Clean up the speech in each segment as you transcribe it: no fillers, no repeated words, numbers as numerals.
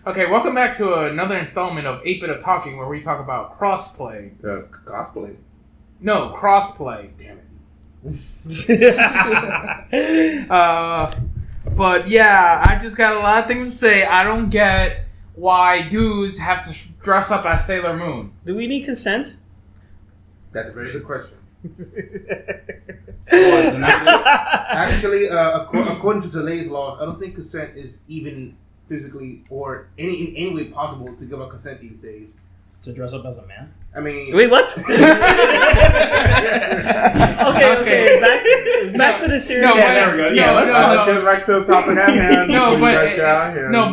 Okay, welcome back to another installment of 8-Bit of Talking, where we talk about crossplay. Cosplay? No, crossplay. Damn it. But yeah, I just got a lot of things to say. I don't get why dudes have to dress up as Sailor Moon. Do we need consent? That's a very good question. Actually, according to today's laws, I don't think consent is even physically or in any way possible to give a consent these days. To dress up as a man? I mean... Wait, what? okay, back to the series. No, there we go. Let's get back to the topic at hand.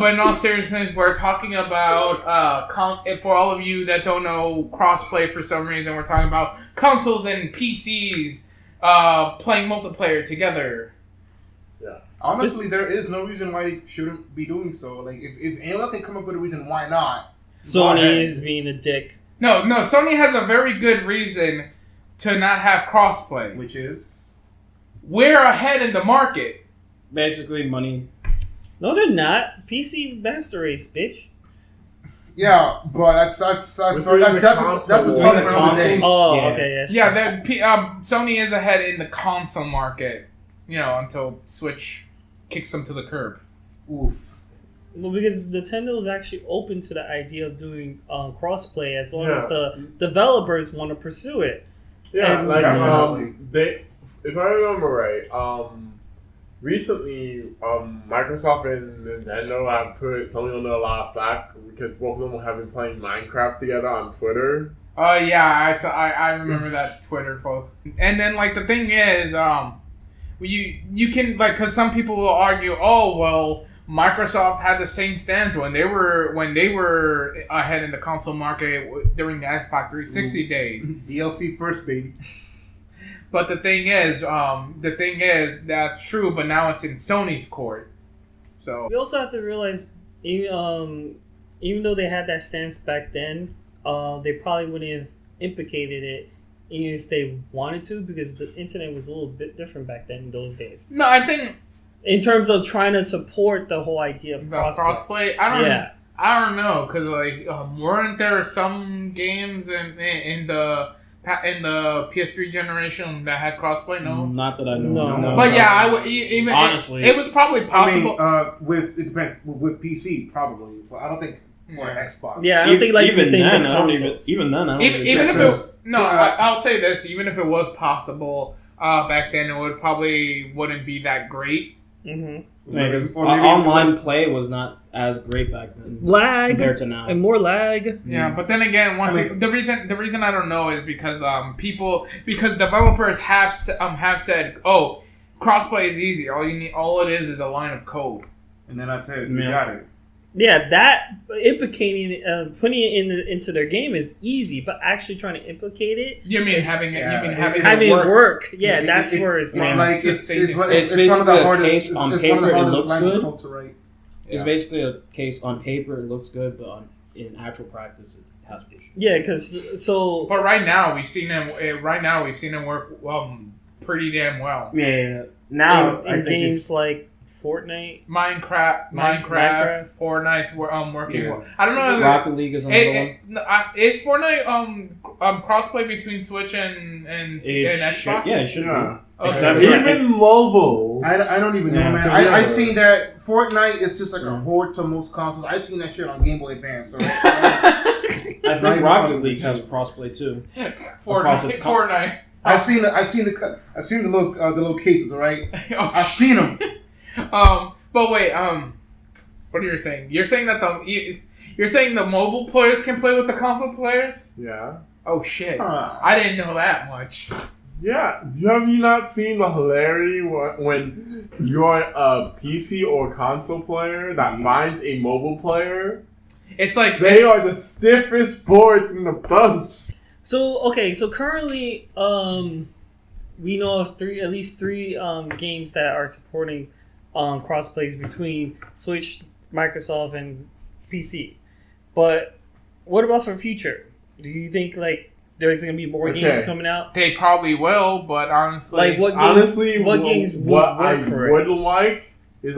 But in all seriousness, we're talking about, for all of you that don't know crossplay for some reason, we're talking about consoles and PCs playing multiplayer together. Yeah. Honestly, there is no reason why they shouldn't be doing so. Like, if anyone can come up with a reason why not, Sony is being a dick. No, Sony has a very good reason to not have crossplay. Which is? We're ahead in the market. Basically, money. No, they're not. PC master race, bitch. Yeah, but that's a topic for another day. Oh, yeah. Okay, yes. Yeah, Sony is ahead in the console market, until Switch kicks them to the curb. Oof. Well, because Nintendo is actually open to the idea of doing crossplay as long as the developers want to pursue it. Yeah, and, if I remember right, recently Microsoft and Nintendo have put Sony under a lot of flack because both of them have been playing Minecraft together on Twitter. Oh yeah, I remember that Twitter post. And then the thing is, you can because some people will argue, oh well, Microsoft had the same stance when they were ahead in the console market during the Xbox 360 days. DLC first, baby. But the thing is, that's true. But now it's in Sony's court. So we also have to realize, even though they had that stance back then, they probably wouldn't have implicated it even if they wanted to, because the internet was a little bit different back then in those days. No, I think. In terms of trying to support the whole idea of crossplay, I don't know, because weren't there some games in the PS3 generation that had crossplay? No, not that I know. No. But yeah, honestly, it was probably possible. I mean, it depends with PC probably, but I don't think for Xbox. Yeah, I don't think even then. I don't I'll say this: even if it was possible back then, it wouldn't be that great. Mm-hmm. Because online play was not as great back then. Lag compared to now, and more lag. Yeah, but then again, the reason I don't know is because developers have said, oh, crossplay is easy. All it is a line of code, and then that's it. You got it. Yeah, that implicating putting it into their game is easy, but actually trying to implicate it. You mean having work? Yeah, that's where it's wrong. It's basically a case on paper. It looks good. It's basically a case on paper. It looks good, but in actual practice, it has issues. Yeah, because But right now we've seen them. Work pretty damn well. Yeah. Now in games like Fortnite, Minecraft, Fortnite's working well. I don't know. Rocket League is another one. Is Fortnite crossplay between Switch and Xbox? It should be. Okay. Even mobile. I don't even know, man. I seen that Fortnite is just like a horde to most consoles. I seen that shit on Game Boy Advance. So I think Rocket League has crossplay too. Fortnite. I've seen the little cases. All right, I've seen them. But wait, what are you saying? You're saying that you're saying the mobile players can play with the console players? Yeah. Oh shit! I didn't know that much. Yeah, have you not seen the hilarity when you're a PC or console player that finds a mobtle player? It's like they are the stiffest boards in the bunch. So currently, we know of at least three games that are supporting crossplays between Switch, Microsoft, and PC. But what about for future? Do you think there's going to be more games coming out? They probably will, but honestly... What games would work for it? What I would like is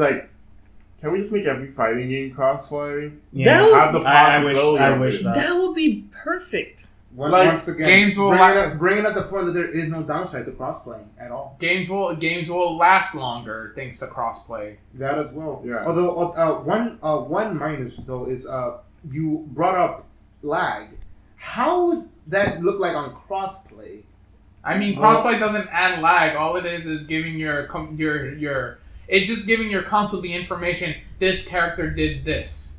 Can we just make every fighting game crossplay? Yeah, Have the possibility. I wish that. That would be perfect. Once again, games will bringing up the point that there is no downside to cross-playing at all. Games will last longer thanks to crossplay. That as well. Yeah. Although one minus though is you brought up lag. How would that look like on crossplay? I mean, crossplay doesn't add lag. All it is giving your it's just giving your console the information. This character did this,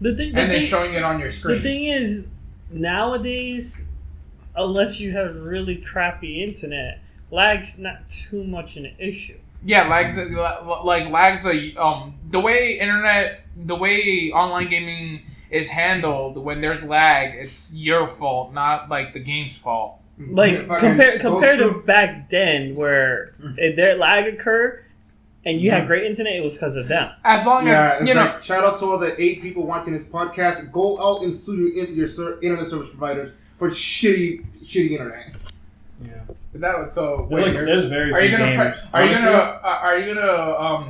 then showing it on your screen. The thing is, nowadays, unless you have really crappy internet, lag's not too much an issue. Yeah, lag's the way online gaming is handled. When there's lag, it's your fault, not like the game's fault. Like compared to back then, where their lag occurred and you had great internet, it was because of them. As long as like, shout out to all the 8 people watching this podcast. Go out and sue your internet service providers for shitty internet. Yeah. That so. Wait, there's very few games. Are you gonna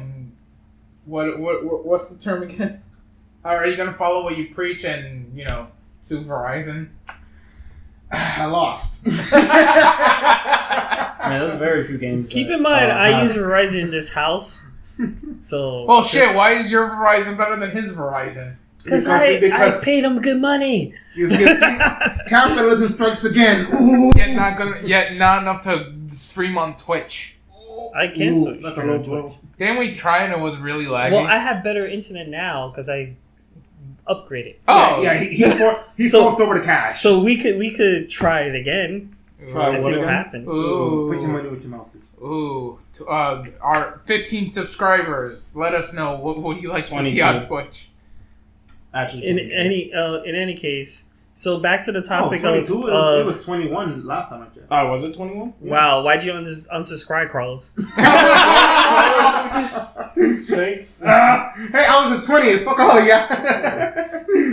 what's the term again? Are you gonna follow what you preach and sue Verizon? I lost. Man, there's very few games. Keep in mind, I use Verizon in this house, so. Well, shit. Why is your Verizon better than his Verizon? Because I paid him good money. Capitalism strikes again. Yet not enough to stream on Twitch. I canceled. That's a low blow. Didn't we try and it was really laggy? Well, I have better internet now because I upgraded. Oh yeah, he forked over the cash. So we could try it again. Try see what happens. Ooh. Put your money with your mouth. Ooh, our 15 subscribers. Let us know what would you like to 22. see on Twitch. Actually, in any case, so back to the topic of 22, it was 21 last time I checked. Oh, was it 21? Wow, why'd you unsubscribe, Carlos? Thanks. Hey, I was at 20. Fuck all of ya.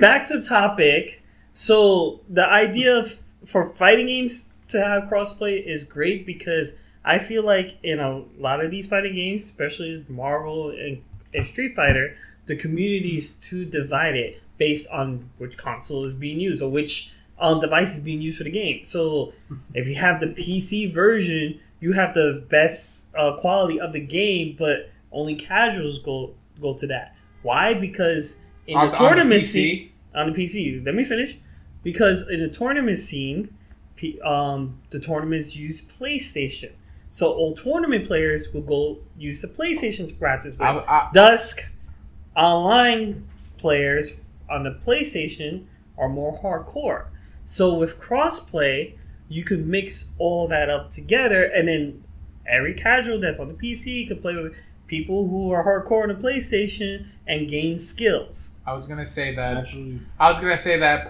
Back to topic. So the idea for fighting games to have crossplay is great because I feel like in a lot of these fighting games, especially Marvel and Street Fighter, the community is too divided based on which console is being used or which device is being used for the game. So if you have the PC version, you have the best quality of the game, but only casuals go to that. Why? Because in the tournament scene, on the PC, let me finish. Because in the tournament scene, the tournaments use PlayStation. So all tournament players will go use the PlayStation to practice with. Dusk online players on the PlayStation are more hardcore. So with crossplay, you could mix all that up together, and then every casual that's on the PC can play with people who are hardcore on the PlayStation and gain skills. I was gonna say that. Actually, that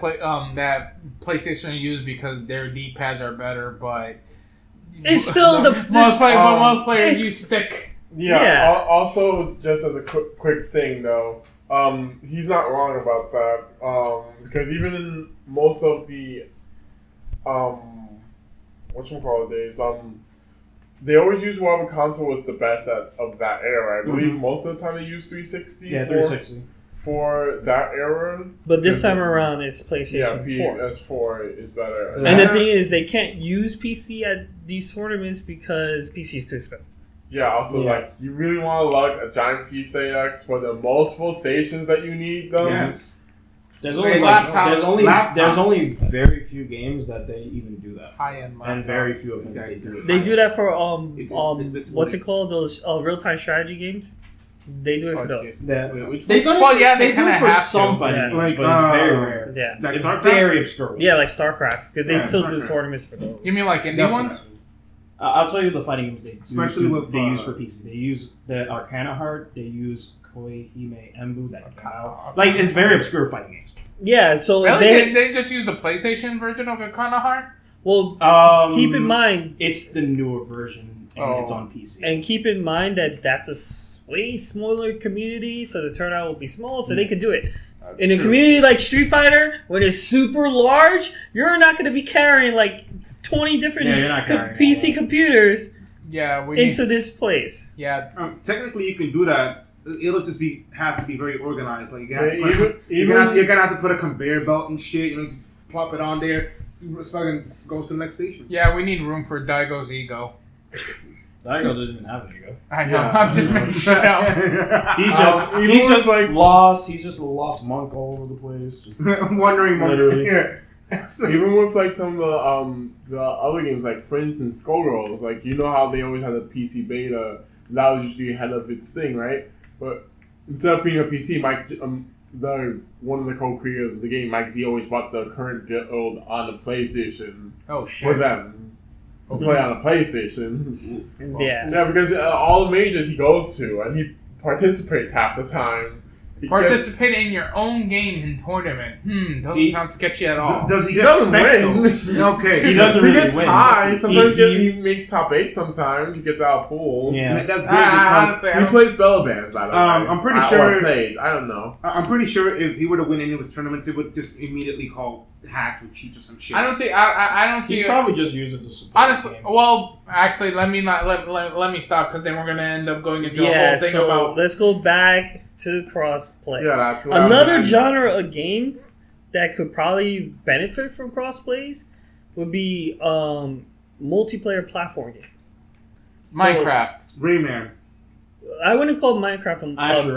PlayStation used because their D-pads are better, but it's still most players use stick. Yeah. Also, just as a quick thing though, he's not wrong about that. Because even in most of the days, they always use whatever console was the best of that era. I believe most of the time they use 360. Yeah, 360 for that era. But this time around, it's PlayStation 4. PS4 is better. And the thing is, they can't use PC at these tournaments because PC is too expensive. Yeah, also, like, you really want to lug a giant PCX for the multiple stations that you need, though? Yeah. There's only very few games that they even do that. And very few of them they do it. They do that for what's it called? Those real-time strategy games. They do it for those. They do it for some fighting games, but it's very rare. Yeah, it's very obscure. Yeah, like StarCraft, because they still do tournaments for those. You mean like indie ones? I'll tell you the fighting games they use for PC. They use the Arcana Heart. They use Koihime Embu that came out. Like, it's very obscure fighting games. Yeah, so really? They just use the PlayStation version of Arcana Heart? Well, keep in mind it's the newer version and it's on PC. And keep in mind that that's a way smaller community, so the turnout will be small, so they can do it. In a community like Street Fighter, when it's super large, you're not going to be carrying like 20 different PC computers into this place. Yeah. Technically, you can do that it'll just have to be very organized. Like you're gonna have to put a conveyor belt and shit. Just plop it on there. Just goes to the next station. Yeah, we need room for Daigo's ego. Daigo didn't even have an ego. I know. Yeah. I'm just making sure. He's just like lost. He's just a lost monk all over the place, just wandering monk. Yeah. Even with like some of the other games, like for instance, Skullgirls, like how they always had a PC beta that was usually ahead of its thing, right? But instead of being a PC, one of the co-creators of the game, Mike Z, always bought the current build on the PlayStation. Oh shit! For them, to play on a PlayStation. Yeah. Yeah, because all the majors he goes to and he participates half the time. Participate in your own game in tournament. Doesn't sound sketchy at all. Does he get win? Okay. He doesn't really gets win. high. Sometimes he makes top 8 sometimes. He gets out of pools. Yeah. That's good because he plays Bella Bands, by the way. I'm pretty sure... I don't know. I'm pretty sure if he were to win any of his tournaments, it would just immediately call hacked or cheat or some shit. I don't see... I don't see... He'd probably just use it to support honestly, well, actually, let me stop, because then we're going to end up going into a whole thing about... let's go back to crossplay. Yeah, that's what another genre of games that could probably benefit from crossplays would be multiplayer platform games. Minecraft, Rayman. I wouldn't call Minecraft a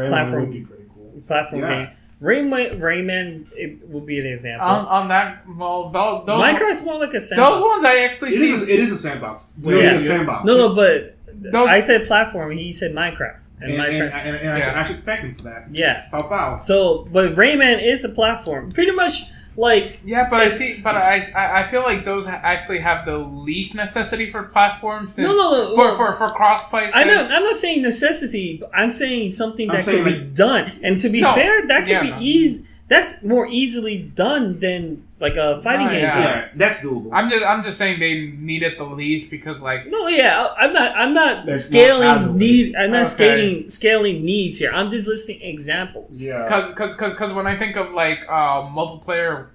platform be pretty cool. game. Rayman, it would be an example. On that, well, those Minecraft's more like a sandbox. Those ones I actually see. It is a sandbox. Yeah. It's a sandbox. No, but I said platform, and he said Minecraft. And I should expect him for that. Yeah. Pow. So, but Rayman is a platform. Pretty much like... Yeah, but I feel like those actually have the least necessity for platforms. No. For crossplay. I'm not saying necessity, but I'm saying something that could be done. And to be fair, that could be easy. That's more easily done than like a fighting game. Yeah, that's doable. I'm just saying they need it the least because like I'm not scaling need. I'm not scaling needs here. I'm just listing examples. Yeah. Because when I think of like multiplayer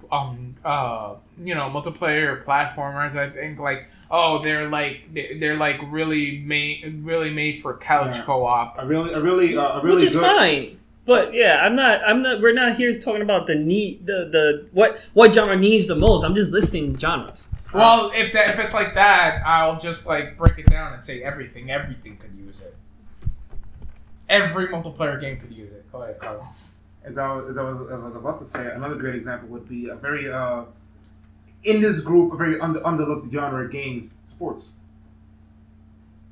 multiplayer platformers, I think like they're like really made for couch co-op. A really which is fine. But yeah, I'm not. We're not here talking about the need, what genre needs the most. I'm just listing genres. Well, if it's like that, I'll just like break it down and say everything could use it. Every multiplayer game could use it. Go ahead, Carlos. As I was about to say, another great example would be a very in this group a very underlooked genre of games, sports.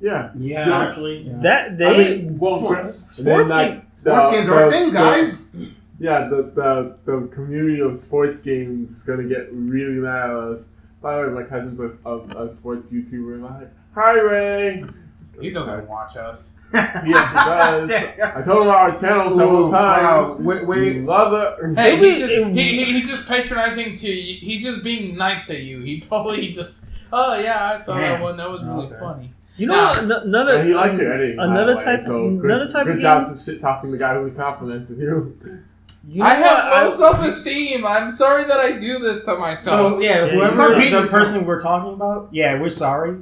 Yeah, actually. Sports games are a thing, guys. The community of sports games is gonna get really mad at us. By the way, my cousin's a sports YouTuber. Like, hi Ray. He doesn't watch us. Yeah, he does. I told him about our channel several times. Wow. Wait. Love it. Hey, he's just patronizing to you. He's just being nice to you. He probably just, I saw that one. That was really funny. You know, another he likes your editing. Another type good job to shit talking the guy who complimented you. I have low self-esteem. I'm sorry that I do this to myself. So whoever the person we're talking about, we're sorry,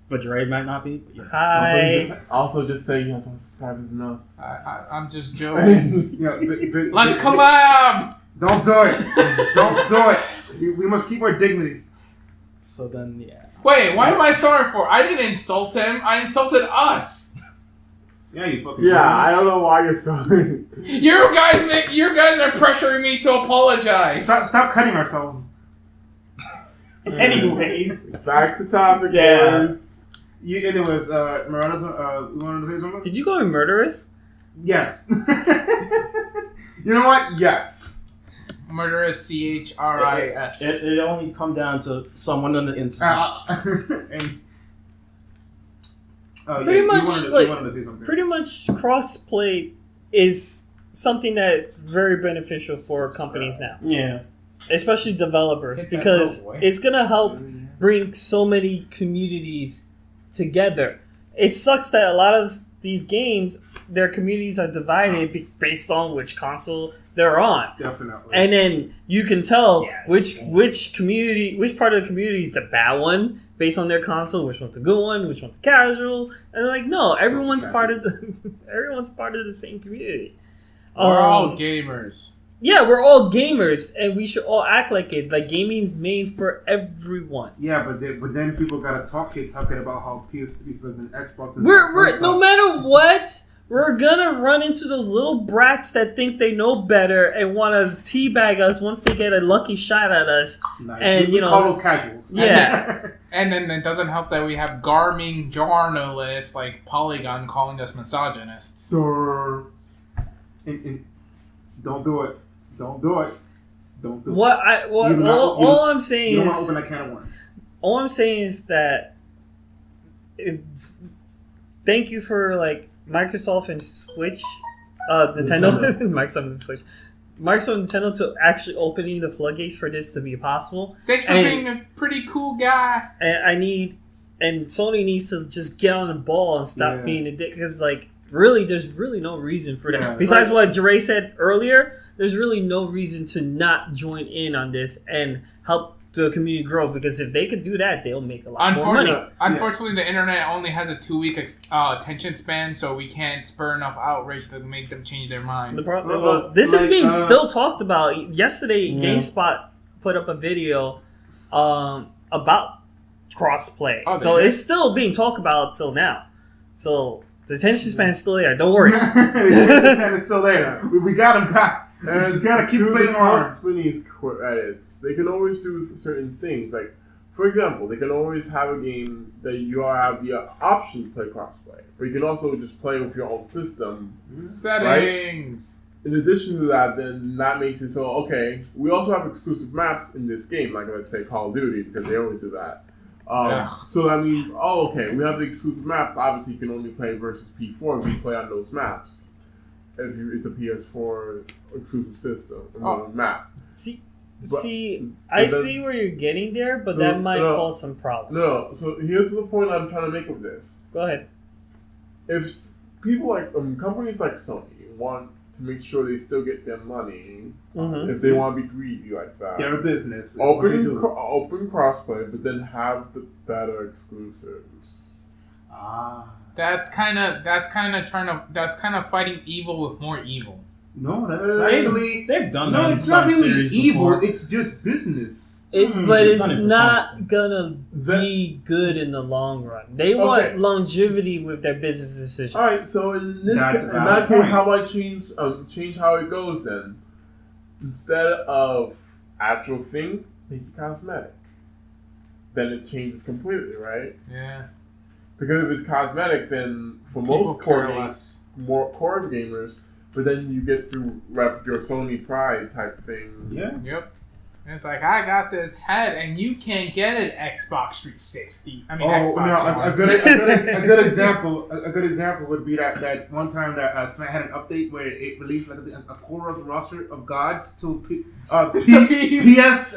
but Dre might not be. Yeah. Hi. Also, just saying he has one subscriber is enough. I'm just joking. But let's collab. Don't do it. Don't do it. We must keep our dignity. So then, Wait, what am I sorry for? I didn't insult him. I insulted us. Yeah, you fucking. Yeah, I don't know why you're sorry. You guys are pressuring me to apologize. Stop cutting ourselves. Anyways, back to topic. Boys. Anyways, Murata's. You wanted to say something? Did you go in murderous? Yes. You know what? Yes. Murderous, CHRIS. It only come down to someone on the inside. Pretty much crossplay is something that's very beneficial for companies now. Yeah. Especially developers, because it's gonna help bring so many communities together. It sucks that a lot of these games, their communities are divided based on which console they're on. Definitely. And then you can tell which part of the community is the bad one based on their console, which one's a good one, which one's casual. And like, no, everyone's part of the same community. We're all gamers. Yeah, we're all gamers, and we should all act like it. Like, gaming's made for everyone. Yeah, but then people gotta talking about how PS3 is better than Xbox. We're no matter what, we're gonna run into those little brats that think they know better and want to teabag us once they get a lucky shot at us. Nice. And we call those casuals. Yeah. And then it doesn't help that we have garming journalists like Polygon calling us misogynists. Sir. Don't do it. Don't do it. Don't do it. All I'm saying you don't is, want to open that can of worms. all I'm saying is that thank you for like Microsoft and Switch, Nintendo. Microsoft and Switch, Microsoft and Nintendo to actually opening the floodgates for this to be possible. Thanks for being a pretty cool guy. And Sony needs to just get on the ball and stop being a dick, because like really, there's really no reason for that. Yeah, Besides what Dre said earlier, there's really no reason to not join in on this and help the community grow, because if they could do that, they'll make a lot more money. Unfortunately, the internet only has a 2-week attention span, so we can't spur enough outrage to make them change their mind. This is being still talked about. Yesterday, GameSpot put up a video about crossplay. So it's still being talked about till now. So the attention span is still there. Don't worry. The attention span is still there. We got him, guys. And just gotta keep playing arms. Companies edits. They can always do certain things. Like, for example, they can always have a game that you have the option to play crossplay, but you can also just play with your own system Settings. Right? In addition to that, then that makes it so okay. We also have exclusive maps in this game, like let's say Call of Duty, because they always do that. So that means, we have the exclusive maps. Obviously, you can only play versus P4 if you play on those maps. If it's a PS4 exclusive system, map. See, I see where you're getting there, but that might cause some problems. No, so here's the point I'm trying to make with this. Go ahead. If people like companies like Sony want to make sure they still get their money, if they want to be greedy like that, they're a business. Open crossplay, but then have the better exclusives. That's kind of fighting evil with more evil. No, that's actually they've done that. No, it's not really evil. Before. It's just business. But it's not gonna be good in the long run. They want longevity with their business decisions. All right, so in that case, how about change how it goes then? Instead of actual thing, make it cosmetic. Then it changes completely, right? Yeah. Because if it's cosmetic, then for most core gamers, but then you get to rep your Sony pride type thing. Yeah. Yep. And it's like, I got this head, and you can't get it Xbox 360. I mean, Xbox One. A good example. A good example would be that one time that Sony had an update where it released like a quarter of the roster of gods to PS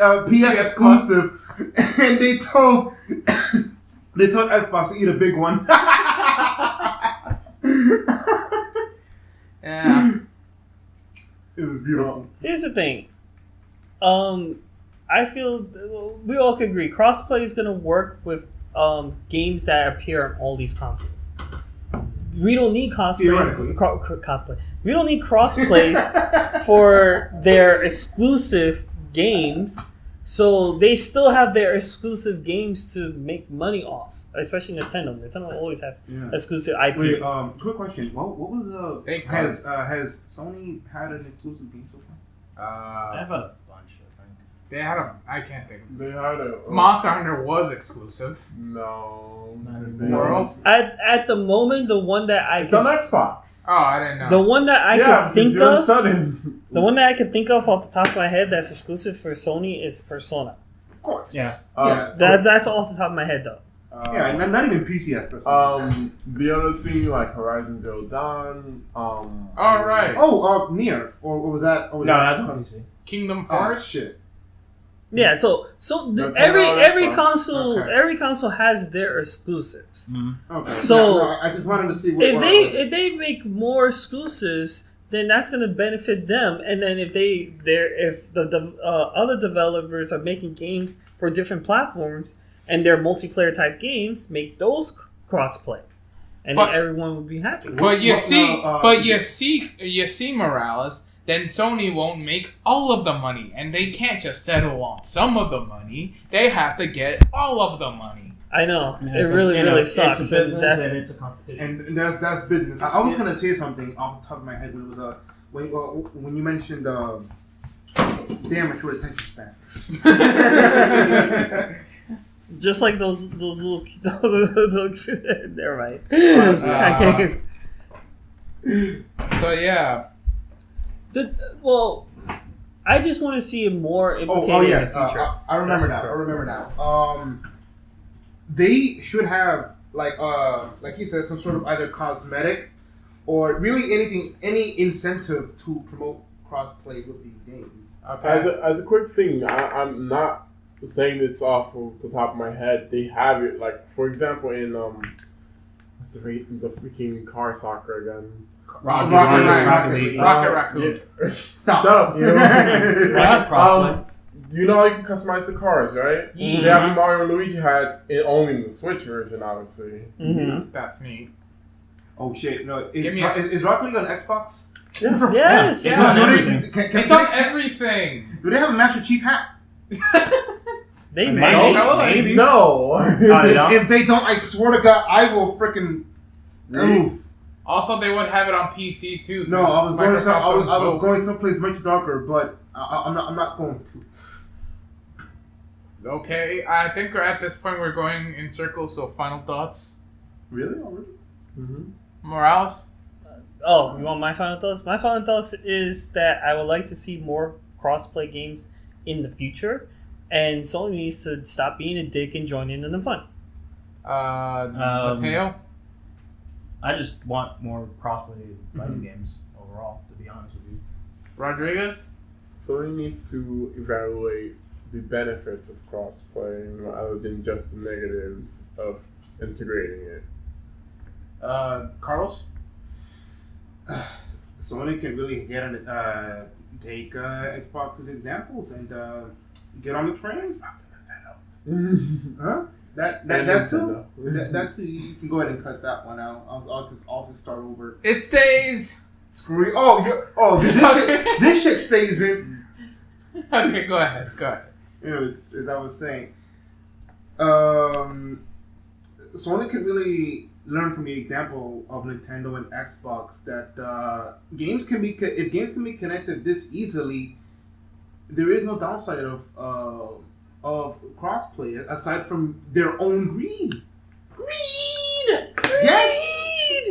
exclusive, and they told Xbox to eat a big one. Yeah. It was beautiful. Here's the thing. I feel we all could agree crossplay is gonna work with games that appear on all these consoles. We don't need cosplay. We don't need crossplays for their exclusive games. So they still have their exclusive games to make money off, especially Nintendo. Nintendo always has exclusive IPs. Wait, quick question. What was has Sony had an exclusive game so far? They have a bunch, I think. They had I can't think. They had Monster Hunter was exclusive. No. World? At the moment, the one that it's on Xbox. Oh, I didn't know. The one that I can think of. The one that I can think of off the top of my head that's exclusive for Sony is Persona. Of course. Yeah. That's off the top of my head, though. Not even PC yet. The other thing, like Horizon Zero Dawn. All right. Nier. Or was that? No, that's PC. Kingdom Hearts. Shit. Yeah, so every console has their exclusives. Mm-hmm. Okay. So I just wanted to see if they make more exclusives, then that's going to benefit them. And then if the other developers are making games for different platforms, and they're multiplayer type games, make those crossplay, and then everyone would be happy. But you see, Morales. Then Sony won't make all of the money, and they can't just settle on some of the money. They have to get all of the money. I know. It really sucks. It's a business and it's a competition. And that's business. I was gonna say something off the top of my head when it was when you mentioned damn it, short attention span. Just like those little never mind. I can't. So yeah. I just want to see it more implicated in the future. I remember now. I remember now. They should have like you said, some sort of either cosmetic or really any incentive to promote crossplay with these games. Okay. As a quick thing, I'm not saying this off of the top of my head. They have it like, for example, in what's the freaking car soccer again? Rocket Raccoon. Yeah. Stop. Shut up. You know, crossplay. you know you can customize the cars, right? Mm-hmm. They have the Mario and Luigi hats only in the Switch version, obviously. Mm-hmm. That's neat. Oh shit! No, is Rocket League on Xbox? Yeah. Yes. It's on everything. It's on everything. Do they have a Master Chief hat? They Maybe. might. Maybe. No. If they don't, I swear to God, I will freaking move. Also, they would have it on PC too. No, I was going someplace much darker, but I'm not going to. Okay, I think at this point we're going in circles. So, final thoughts. Really? Already? Mm-hmm. Morales. Oh, you want my final thoughts? My final thoughts is that I would like to see more crossplay games in the future, and Sony needs to stop being a dick and join in the fun. Mateo. I just want more crossplay fighting games overall, to be honest with you. Rodriguez. Sony needs to evaluate the benefits of crossplay rather than just the negatives of integrating it. Carlos. Sony can really take Xbox's examples and get on the trains. Huh? That too. That too. You can go ahead and cut that one out. I'll just start over. It stays. Screw you. This shit stays in. Okay, go ahead. You know, as I was saying, Sony can really learn from the example of Nintendo and Xbox that if games can be connected this easily, there is no downside of crossplay aside from their own greed. Yes.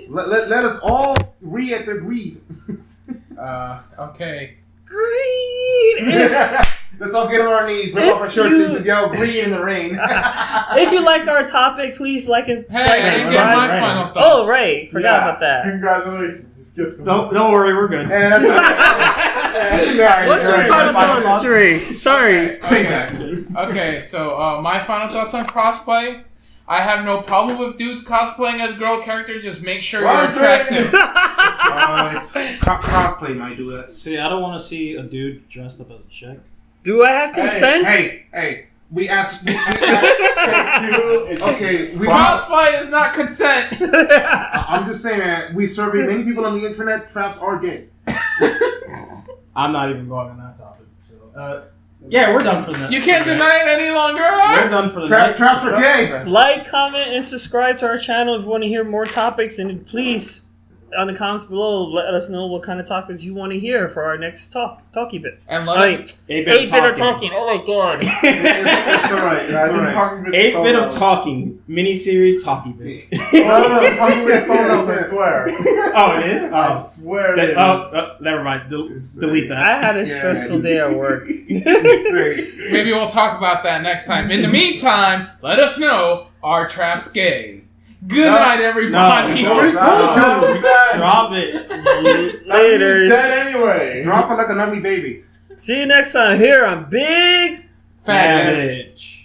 Let us all agree at their greed. Okay. Greed. Let's all get on our knees, rip off our shirts, and just yell "greed" in the rain. If you like our topic, please like and subscribe. My final thoughts. Oh, right. Forgot about that. Congratulations. Don't worry, we're good. And that's What's your final thoughts, Trey? Sorry. Okay, so my final thoughts on crossplay. I have no problem with dudes cosplaying as girl characters. Just make sure you're attractive. It's crossplay might do it. See, I don't want to see a dude dressed up as a chick. Do I have consent? Hey. We asked. Crossplay is not consent. I'm just saying, man. We surveyed many people on the internet. Traps are gay. I'm not even going on that topic. So, yeah, we're done for the night. You can't deny it any longer. We're done for the night. Traps are gay. Like, comment, and subscribe to our channel if you want to hear more topics. And please, on the comments below, let us know what kind of topics you want to hear for our next talkie bits. And let us 8-bit of talking. Oh my god. It's alright. 8-bit of talking. Mini-series talkie bits. No, talking with someone else, I swear. Oh, it is? I swear it is. Never mind. Delete that. I had a stressful day at work. Maybe we'll talk about that next time. In the meantime, let us know, are traps gay? Good night, everybody. No, already told you. Drop it. Later. Dead anyway. Drop it like an ugly baby. See you next time here on Big Fat Bitch.